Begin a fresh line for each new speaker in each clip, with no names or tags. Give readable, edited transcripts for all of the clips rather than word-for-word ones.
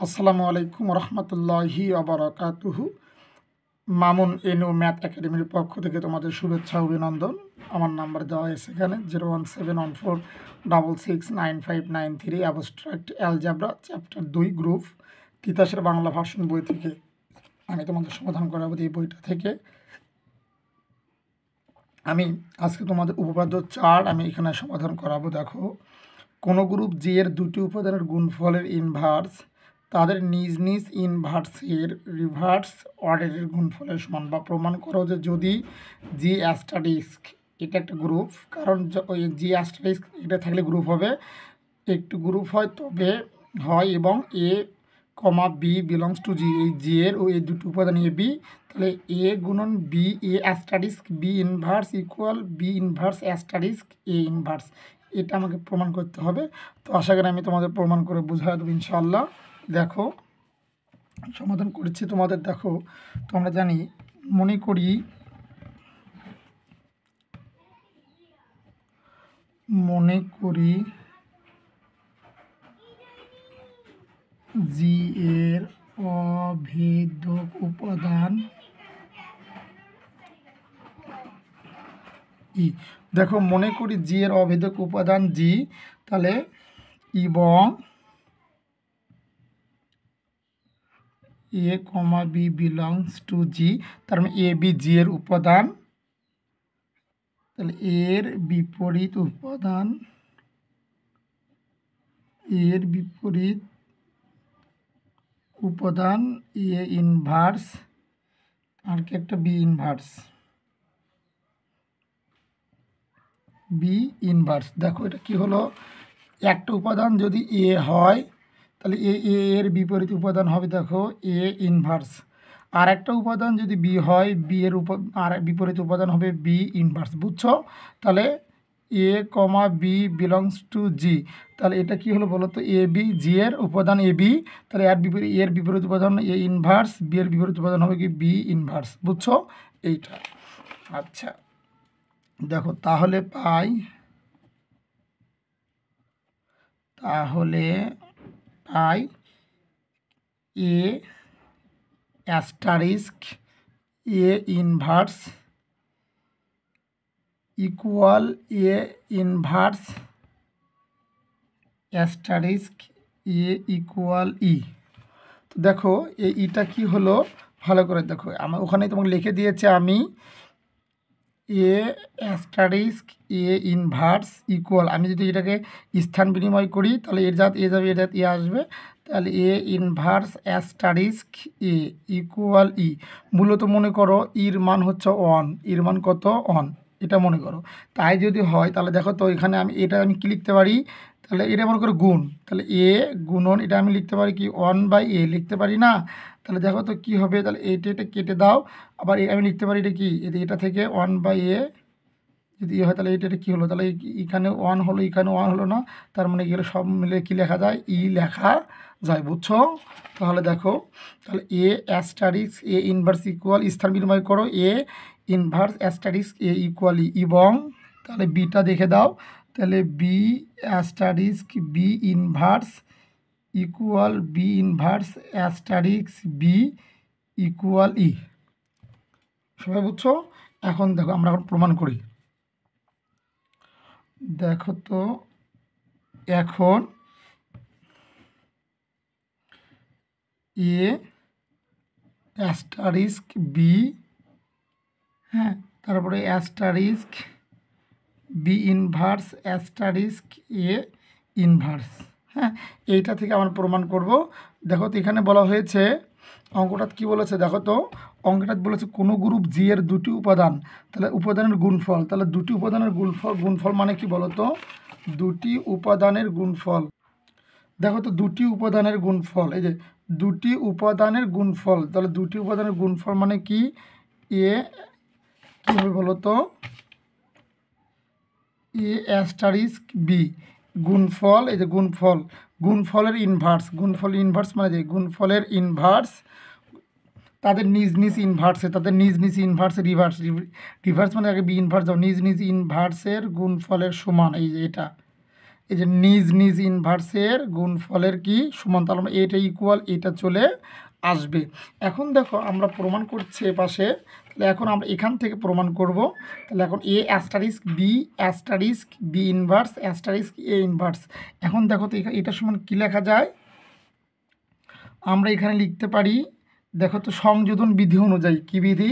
আসসালামু আলাইকুম রহমতুল্লাহি আবরাকাতুহু। মামুন এনু ম্যাথ একাডেমির পক্ষ থেকে তোমাদের শুভেচ্ছা অভিনন্দন। আমার নাম্বার দেওয়া আছে এখানে 01714669593। অ্যাবস্ট্রাক্ট অ্যালজাবরা চ্যাপ্টার 2 গ্রুপ তিতাসের বাংলা ভার্সন বই থেকে আমি তোমাদের সমাধান করাবো। এই বইটা থেকে আমি আজকে তোমাদের উপপাদ্য 4 আমি এখানে সমাধান করাবো। দেখো, কোনো গ্রুপ জি এর দুটি উপাদানের গুণফলের ইনভার্স তাদের নিজ নিজ ইনভার্সের রিভার্স অর্ডারের গুণফলের সমান, বা প্রমাণ করো যে যদি জি অ্যাস্টারিস্ক এটা একটা গ্রুপ, কারণ ওই জি অ্যাস্টারিস্ক এটা থাকলে গ্রুপ হবে, একটু গ্রুপ হয় তবে হয় এবং এ কমা বি বিলংস টু জি, এই জি এর ও এই দুটি উপাদান এ বি, তাহলে এ গুণন B A asterisk B inverse equal B inverse asterisk A inverse. এটা আমাকে প্রমাণ করতে হবে। তো আশা করি আমি তোমাদের প্রমাণ করে বোঝাই দেবো ইনশাআল্লাহ। দেখো, সমাধান করেছি তোমাদের। দেখো, তো আমরা জানি, মনে করি জি এর অভেদক উপাদান ই। দেখো, মনে করি জি এর অভেদক উপাদান জি, তাহলে এবং এ কমা বি বিলংস টু জি, তার মানে এ বি জি এর উপাদান, তাহলে এর বিপরীত উপাদান এ ইনভার্স আর কি একটা বি ইনভার্স। দেখো, এটা কি হলো, একটা উপাদান যদি এ হয় তাহলে এর বিপরীত উপাদান হবে, দেখো, এ ইনভার্স। আর একটা উপাদান যদি বি হয়, বি এর আর বিপরীত উপাদান হবে বি ইনভার্স। বুঝছো? তাহলে A comma B belongs to G, তাহলে এটা কি হলো বলো তো, এ বি জি এর উপাদান এ বি, তাহলে এর বিপরীত উপাদান এ ইনভার্স, বি এর বিপরীত উপাদান হবে কি বি ইনভার্স। বুঝছো এইটা? আচ্ছা, দেখো, তাহলে পাই এ asterisk A inverse equal A inverse asterisk A equal ই। তো দেখো, এই ইটা কি হলো ভালো করে দেখো, আমার ওখানে তোমাকে লিখে দিয়েছে আমি এ অ্যাস্টারিস্ক এ ইনভার্স ইকুয়াল, আমি যদি এটাকে স্থান বিনিময় করি তাহলে এর জাত এ যাবে, এর জাত এ আসবে, তাহলে A inverse asterisk A equal ই। মূলত মনে করো ইর মান হচ্ছে অন, ইর মান কত? অন, এটা মনে করো। তাই যদি হয় তাহলে দেখো তো, এখানে আমি কি লিখতে পারি, তাহলে এটা মনে করো গুণ, তাহলে এ গুণন এটা আমি লিখতে পারি কি 1/a লিখতে পারি না? তাহলে দেখো তো কি হবে, তাহলে এটা কেটে দাও, আবার আমি লিখতে পারি এটা কি, এটা থেকে 1/a যদি হয় তাহলে এটা কী হলো, তাহলে এখানে 1 হলো, এখানে 1 হলো না, তার মানে এগুলো সব মিলে কি লেখা যায়? ই লেখা যায়। বুঝছো? তাহলে দেখো, তাহলে A asterisk A inverse equal, স্থান বিনিময় করো, A inverse asterisk A equal e, এবং তাহলে বিটা দেখে দাও, তাহলে B asterisk B inverse equal B inverse asterisk B equal e. সবাই বুঝছো? এখন দেখো, আমরা এখন প্রমাণ করি। দেখো তো, এখন এ অ্যাস্টারিস্ক বি, হ্যাঁ, তারপরে asterisk B inverse asterisk A inverse, হ্যাঁ, এইটা থেকে আমরা প্রমাণ করব। দেখো তো, এখানে বলা হয়েছে, অঙ্কটা কি বলেছে দেখো তো, অঙ্কটা বলেছে কোনো গ্রুপ জি এর দুটি উপাদান, তাহলে উপাদানের গুণফল, তাহলে দুটি উপাদানের গুণফল মানে কি বলো তো, দুটি উপাদানের গুণফল। দেখো তো, দুটি উপাদানের গুণফল, এই যে দুটি উপাদানের গুণফল, তাহলে দুটি উপাদানের গুণফল মানে কি, এ কী হবে বলো তো, এ অ্যাস্টারিস্ক বি গুণফল, এই যে গুণফলের ইনভার্স, মানে যে গুণফলের ইনভার্স তাদের নিজ নিজ ইনভার্সে রিভার্স মানে আগে বি ইনভার্স যাও, নিজ ইনভার্সের গুণফলের সমান, এই যে এটা এই যে নিজ নিজ ইনভার্সের গুণফলের কি সমান, তাহলে আমরা এটা ইকুয়াল এটা চলে আসবে। এখন দেখো আমরা প্রমাণ করছি এ পাশে, তাহলে এখন আমরা এখান থেকে প্রমাণ করব। তাহলে এখন এ asterisk B inverse asterisk A inverse. এখন দেখো তো এটা সমান কী লেখা যায়, আমরা এখানে লিখতে পারি, দেখো তো সংযোজন বিধি অনুযায়ী, কি বিধি?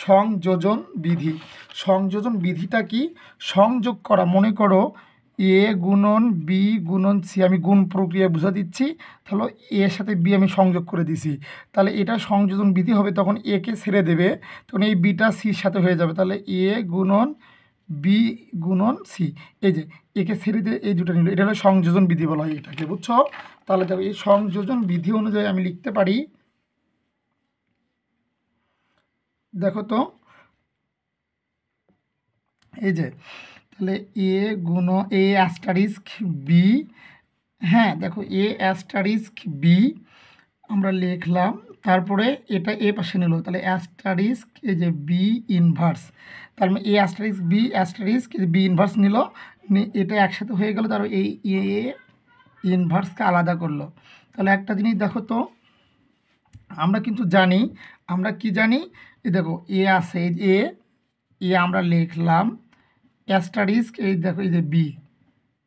সংযোজন বিধি। সংযোজন বিধিটা কি? সংযোগ করা। মনে করো এ গুণন বি গুণন সি, আমি গুণ প্রক্রিয়া বুঝা দিচ্ছি, তাহলে এর সাথে বি আমি সংযোগ করে দিছি, তাহলে এটা সংযোজন বিধি হবে। তখন একে ছেড়ে দেবে, তখন এই বিটা সির সাথে হয়ে যাবে, তাহলে এ গুণন বি গুণন সি। এই যে একে ছেড়ে দিয়ে এই দুটো নিল, এটা হলো সংযোজন বিধি বলা হয় এটাকে, বুঝছো? তাহলে দেখো এই সংযোজন বিধি অনুযায়ী আমি লিখতে পারি, দেখো তো এই যে তাহলে এ গুণ এ অ্যাস্টারিস্ক বি, হ্যাঁ দেখো এ অ্যাস্টারিস্ক বি আমরা লিখলাম, তারপরে এটা এ পাশে নিল, তাহলে অ্যাস্টারিস্ক এই যে বি ইনভার্স, তার মানে এ অ্যাস্টারিস্ক বি ইনভার্স নিল, এটা একসাথে হয়ে গেল, তার এই এ ইনভার্সকে আলাদা করলো। তাহলে একটা জিনিস দেখো তো, আমরা কিন্তু জানি, আমরা কি জানি, এই দেখো এ আছে, এ আমরা লিখলাম, অ্যাস্টারিস্ক এই দেখো এই যে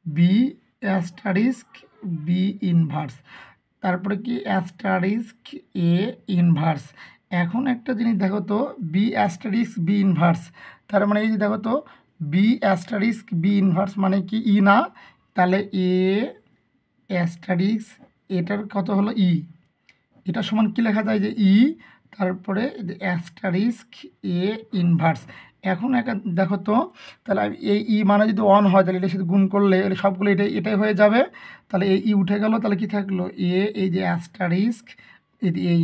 বি অ্যাস্টারিস্ক বি ইনভার্স, তারপরে কি অ্যাস্টারিস্ক এ ইনভার্স। এখন একটা জিনিস দেখো তো, বি অ্যাস্টারিস্ক বি ইনভার্স, তার মানে এই যে দেখো তো বি অ্যাস্টারিস্ক বি ইনভার্স মানে কি ই না, তাহলে এ অ্যাস্টারিস্ক এটার কত হলো ই, এটা সমান কি লেখা যায় যে ই, তারপরে অ্যাস্টারিস্ক এ ইনভার্স। এখন দেখো তো, তাহলে এই ই মানে যদি 1 হয়, তাহলে এটার সাথে গুণ করলে সবগুলো এটাই হয়ে যাবে, তাহলে এই ই উঠে গেল, তাহলে কি থাকলো এ এই যে অ্যাস্টারিস্ক এই এ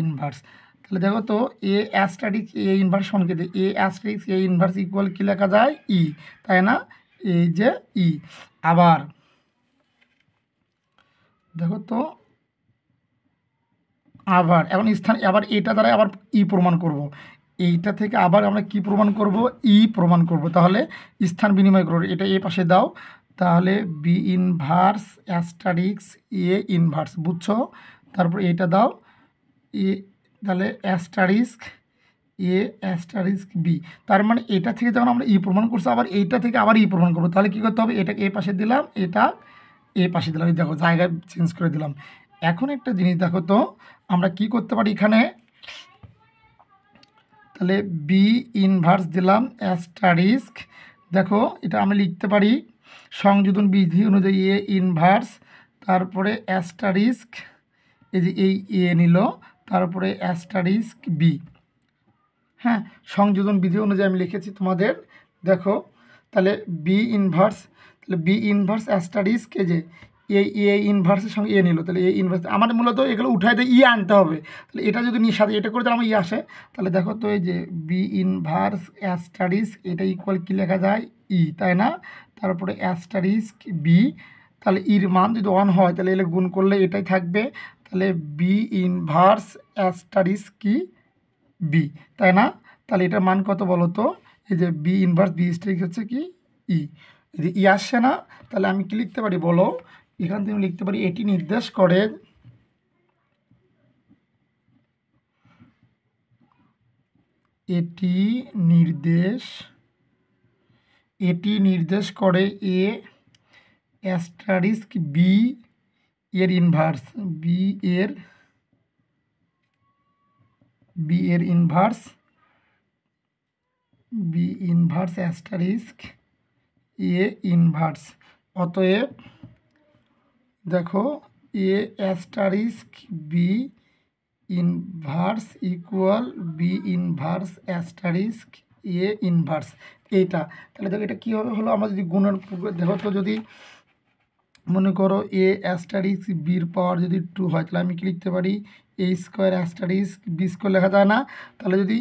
ইনভার্স। তাহলে দেখো তো এ অ্যাস্টারিস্ক এ ইনভার্স সমান কি, এ অ্যাস্টারিস্ক এ ইনভার্স ইকুয়াল কী লেখা যায় ই, তাই না? এই যে ই। আবার দেখো তো, আবার এখন স্থান, আবার এটা দ্বারা আবার ই প্রমাণ করব, এইটা থেকে আবার আমরা কি প্রমাণ করব, ই প্রমাণ করব। তাহলে স্থান বিনিময় করব, এটা এ পাশে দাও, তাহলে B inverse asterisk A inverse, বুঝছো? তারপর এটা দাও এ, তাহলে অ্যাস্টারিস্ক এ অ্যাস্টারিস্ক বি, তার মানে এটা থেকে যখন আমরা ই প্রমাণ করছি, আবার এইটা থেকে আবার ই প্রমাণ করবো, তাহলে কী করতে হবে, এটাকে এ পাশে দিলাম, এটা এ পাশে দিলাম, এই দেখো জায়গায় চেঞ্জ করে দিলাম। এখন একটা জিনিস দেখো তো, আমরা কি করতে পারি এখানে, তাহলে বি ইনভার্স দিলাম অ্যাস্টারিস্ক, দেখো এটা আমি লিখতে পারি সংযোজন বিধি অনুযায়ী এ ইনভার্স, তারপরে অ্যাস্টারিস্ক এই যে এই এ নিল, তারপরে অ্যাস্টারিস্ক বি, হ্যাঁ সংযোজন বিধি অনুযায়ী আমি লিখেছি তোমাদের, দেখো তাহলে বি ইনভার্স, তাহলে বি ইনভার্স অ্যাস্টারিস্ক এই যে এ ইনভার্সের সঙ্গে এ নিল, তাহলে এ ইনভার্স আমার মূলত এগুলো উঠাই দিয়ে ই আনতে হবে, তাহলে এটা যদি নিয়ে সাথে এটা করে তাহলে আমার ই আসে, তাহলে দেখো তো এই যে বি ইনভার্স অ্যাস্টারিস্ক এটা ইকুয়াল কী লেখা যায় ই, তাই না? তারপরে অ্যাস্টারিস্ক বি, তাহলে ইর মান যদি 1 হয় তাহলে এলে গুণ করলে এটাই থাকবে, তাহলে বি ইনভার্স অ্যাস্টারিস্ক কি বি, তাই না? তাহলে এটার মান কত বলো তো, এই যে বি ইনভার্স বি স্ট্রিক হচ্ছে কি ই, যদি ই আসছে না, তাহলে আমি কি লিখতে পারি বলো, এখান থেকে লিখতে পারি এটি নির্দেশ করে, এটি নির্দেশ করে এ অ্যাস্টারিস্ক বি এর ইনভার্স, বি এর ইনভার্স অ্যাস্টারিস্ক এ ইনভার্স। অতএব দেখো A asterisk B inverse equal B inverse asterisk A inverse, এইটা। তাহলে দেখো এটা কীভাবে হলো, আমরা যদি গুণের দেখো তো, যদি মনে করো এ অ্যাস্টারিস্ক বির পাওয়ার যদি 2 হয়, তাহলে আমি কি লিখতে পারি এ স্কোয়ার অ্যাস্টারিস্ক বি স্কোয়ার লেখা যায় না? তাহলে যদি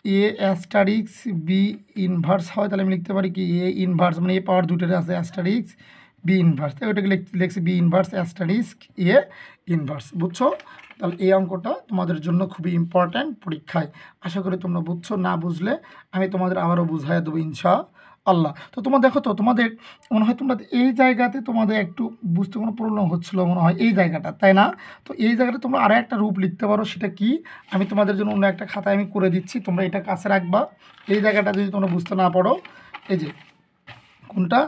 এ অ্যাস্টারিক্স বি ইনভার্স হয়, তাহলে আমি লিখতে পারি কি এ ইনভার্স, মানে এ পাওয়ার দুটোর আছে অ্যাস্টারিক্স বি ইনভার্স, তাই ওটাকে লিখছি B inverse asterisk A inverse, বুঝছো? তাহলে এই অঙ্কটা তোমাদের জন্য খুবই ইম্পর্ট্যান্ট পরীক্ষায়, আশা করি তোমরা বুঝছো, না বুঝলে আমি তোমাদের আবারও বুঝাইয়া দেবো আল্লাহ। তো তোমরা দেখো তো তোমাদের মনে হয় তোমরা এই জায়গাতে তোমাদের একটু বুঝতে কোনো প্রবলেম হচ্ছিলো মনে হয় এই জায়গাটা, তাই না? তো এই জায়গাটা তোমরা আরও একটা রূপ লিখতে পারো, সেটা কি আমি তোমাদের জন্য অন্য একটা খাতায় আমি করে দিচ্ছি, তোমরা এটা কাছে রাখবা। এই জায়গাটা যদি তোমরা বুঝতে না পারো, এই যে কোনটা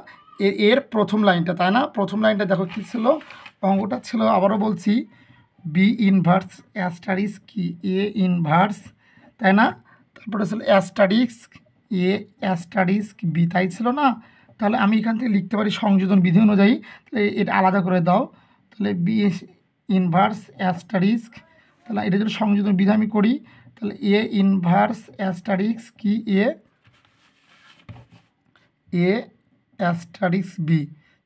এর প্রথম লাইনটা, তাই না? প্রথম লাইনটা দেখো কী ছিল, অঙ্কটা ছিল আবারও বলছি বি ইনভার্স অ্যাস্টারিক্স কি এ ইনভার্স, তাই না? তারপরে ছিল অ্যাস্টারিক্স এ অ্যাস্টারিক্স বি, তাই ছিল না? তাহলে আমি এখান থেকে লিখতে পারি সংযোজন বিধি অনুযায়ী, তাহলে এটা আলাদা করে দাও, তাহলে বি ইনভার্স অ্যাস্টারিক্স, তাহলে এটা যদি সংযোজন বিধি আমি করি, তাহলে এ ইনভার্স অ্যাস্টারিক্স কি এ অ্যাস্টারিক্স বি,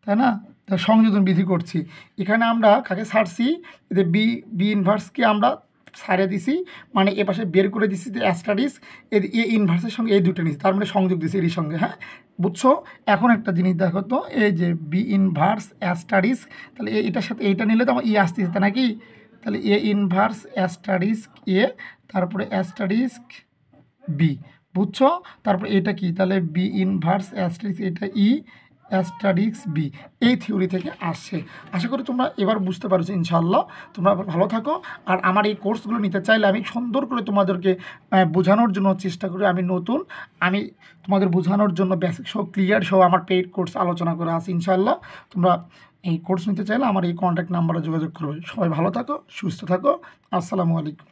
তাই না? তা সংযোজন বিধি করছি, এখানে আমরা কাকে ছাড়ছি, যে বি ইনভার্সকে আমরা ছাড়িয়ে দিছি, মানে এ পাশে বের করে দিছি যে অ্যাস্টারিক্স এ ইনভার্সের সঙ্গে এই দুটো নিচ্ছি, তার মানে সংযোগ দিছি এর সঙ্গে, হ্যাঁ বুঝছো? এখন একটা জিনিস দেখো তো, এই যে বি ইনভার্স অ্যাস্টারিক্স, তাহলে এটার সাথে এইটা নিলে তো আমার ই আসতেছে, তাই নাকি? তাহলে এ ইনভার্স অ্যাস্টারিক্স এ, তারপরে অ্যাস্টারিক্স বি, বুঝছো? তারপর এটা কি, তাহলে বি ইনভার্স অ্যাস্টারিক্স, এটা ই অ্যাস্টারিক্স বি, এই থিওরি থেকে আসছে। আশা করি তোমরা এবার বুঝতে পারছো ইনশাআল্লাহ। তোমরা ভালো থাকো, আর আমার এই কোর্সগুলো নিতে চাইলে আমি সুন্দর করে তোমাদেরকে বোঝানোর জন্য চেষ্টা করি। আমি তোমাদের বোঝানোর জন্য বেসিক সহ ক্লিয়ার সহ আমার পেইড কোর্স আলোচনা করে আসি ইনশাআল্লাহ। তোমরা এই কোর্স নিতে চাইলে আমার এই কন্ট্যাক্ট নাম্বারে যোগাযোগ করবে। সবাই ভালো থাকো, সুস্থ থাকো, আসসালামু আলাইকুম।